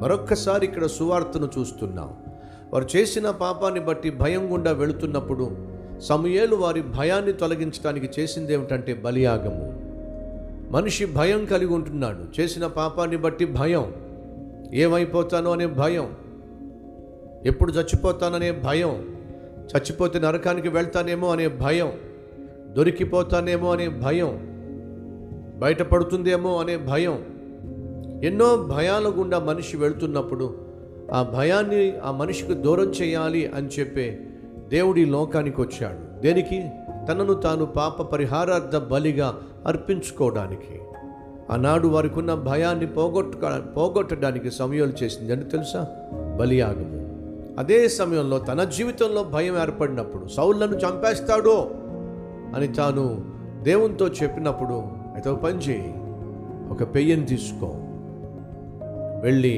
మరొక్కసారి ఇక్కడ సువార్తను చూస్తున్నాం. వారు చేసిన పాపాన్ని బట్టి భయం గుండా వెళుతున్నప్పుడు సమూయేలు వారి భయాన్ని తొలగించడానికి చేసింది ఏమిటంటే బలియాగము. మనిషి భయం కలిగి ఉంటున్నాడు. చేసిన పాపాన్ని బట్టి భయం, ఏమైపోతానో అనే భయం, ఎప్పుడు చచ్చిపోతాననే భయం, చచ్చిపోతే నరకానికి వెళ్తానేమో అనే భయం, దొరికిపోతానేమో అనే భయం, బయటపడుతుందేమో అనే భయం, ఎన్నో భయాల గుండా మనిషి వెళ్తున్నప్పుడు ఆ భయాన్ని ఆ మనిషికి దూరం చేయాలి అని చెప్పే దేవుడి లోకానికి వచ్చాడు. దేనికి? తనను తాను పాప పరిహారార్థ బలిగా అర్పించుకోవడానికి. ఆనాడు వారికి ఉన్న భయాన్ని పోగొట్టడానికి సమూయేలు చేసింది అని తెలుసా? బలియాగము. అదే సమయంలో తన జీవితంలో భయం ఏర్పడినప్పుడు, సౌలును చంపేస్తాడో అని తాను దేవునితో చెప్పినప్పుడు, అయితే ఒక పని చేయి, ఒక పెయ్యని తీసుకో, వెళ్ళి